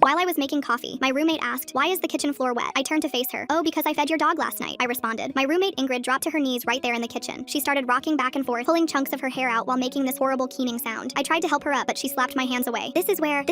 While I was making coffee, my roommate asked, "Why is the kitchen floor wet?" I turned to face her. "Oh, because I fed your dog last night," I responded. My roommate Ingrid dropped to her knees right there in the kitchen. She started rocking back and forth, pulling chunks of her hair out while making this horrible keening sound. I tried to help her up, but she slapped my hands away. This is where.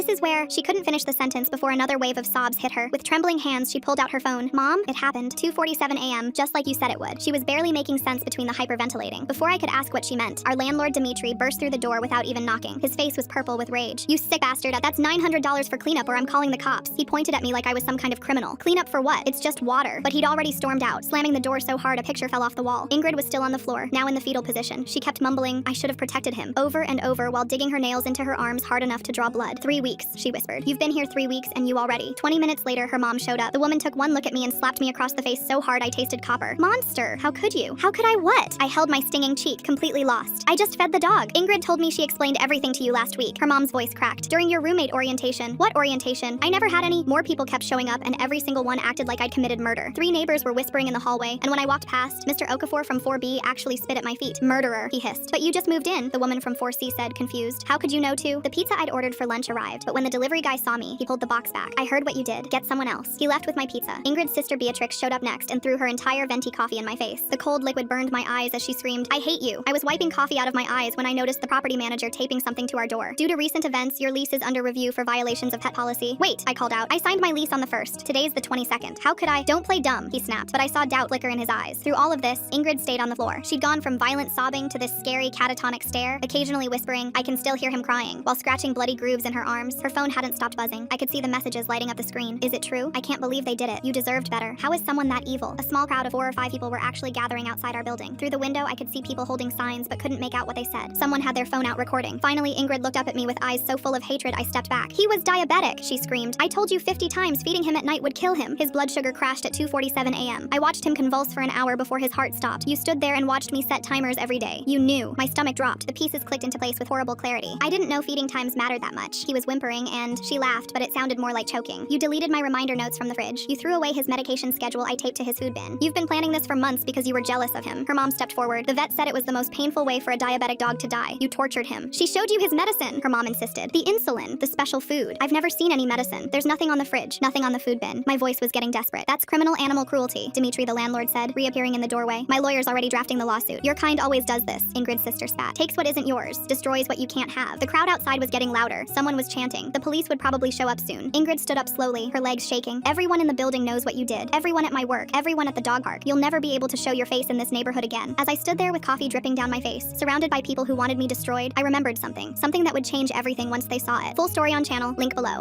She couldn't finish the sentence before another wave of sobs hit her. With trembling hands, she pulled out her phone. "Mom, it happened. 2:47 a.m., just like you said it would." She was barely making sense between the hyperventilating. Before I could ask what she meant, our landlord Dimitri burst through the door without even knocking. His face was purple with rage. "You sick bastard, that's $900 for cleanup or I'm calling the cops." He pointed at me like I was some kind of criminal. "Cleanup for what? It's just water." But he'd already stormed out, slamming the door so hard a picture fell off the wall. Ingrid was still on the floor, now in the fetal position. She kept mumbling, "I should have protected him," over and over while digging her nails into her arms hard enough to draw blood. "3 weeks, she whispered. "You've been here 3 weeks and you already." 20 minutes later, her mom showed up. The woman took one look at me and slapped me across the face so hard I tasted copper. "Monster, how could you?" "How could I what?" I held my stinging cheek, completely lost. "I just fed the dog. Ingrid told me she explained everything to you last week." Her mom's voice cracked. "During your roommate orientation." "What orientation? I never had any." More people kept showing up and every single one acted like I'd committed murder. 3 neighbors were whispering in the hallway, and when I walked past, Mr. Okafor from 4B actually spit at my feet. "Murderer," he hissed. "But you just moved in," the woman from 4C said, confused. "How could you know too?" The pizza I'd ordered for lunch arrived, but when the delivery guy saw me, he pulled the box back. "I heard what you did. Get someone else." He left with my pizza. Ingrid's sister Beatrix showed up next and threw her entire venti coffee in my face. The cold liquid burned my eyes as she screamed, "I hate you." I was wiping coffee out of my eyes when I noticed the property manager taping something to our door. "Due to recent events, your lease is under review for violations of pet policy." "Wait," I called out. "I signed my lease on the 1st. Today's the 22nd. How could I?" "Don't play dumb," he snapped, but I saw doubt flicker in his eyes. Through all of this, Ingrid stayed on the floor. She'd gone from violent sobbing to this scary catatonic stare, occasionally whispering, "I can still hear him crying," while scratching bloody grooves in her arms. Her phone hadn't stopped buzzing. I could see the messages lighting up the screen. "Is it true? I can't believe they did it. You deserved better. How is someone that evil?" A small crowd of 4 or 5 people were actually gathering outside our building. Through the window, I could see people holding signs but couldn't make out what they said. Someone had their phone out recording. Finally, Ingrid looked up at me with eyes so full of hatred I stepped back. "He was diabetic," she screamed. "I told you 50 times feeding him at night would kill him." His blood sugar crashed at 2:47 a.m. I watched him convulse for an hour before his heart stopped. "You stood there and watched me set timers every day. You knew." My stomach dropped. The pieces clicked into place with horrible clarity. "I didn't know feeding times mattered that much." He was whimpering and she laughed, but it sounded more like choking. "You deleted my reminder notes from the fridge. You threw away his medication schedule I taped to his food bin. You've been planning this for months because you were jealous of him." Her mom stepped forward. "The vet said it was the most painful way for a diabetic dog to die. You tortured him." "She showed you his medicine," her mom insisted. "The insulin, the special food. I've never seen any medicine. There's nothing on the fridge, nothing on the food bin." My voice was getting desperate. "That's criminal animal cruelty," Dimitri the landlord said, reappearing in the doorway. "My lawyer's already drafting the lawsuit." "Your kind always does this," Ingrid's sister spat. "Takes what isn't yours, destroys what you can't have." The crowd outside was getting louder. Someone was chanting. The police would probably show up soon. Ingrid stood up slowly, her legs shaking. "Everyone in the building knows what you did. Everyone at my work. Everyone at the dog park. You'll never be able to show your face in this neighborhood again." As I stood there with coffee dripping down my face, surrounded by people who wanted me destroyed, I remembered something. Something that would change everything once they saw it. Full story on channel, link below.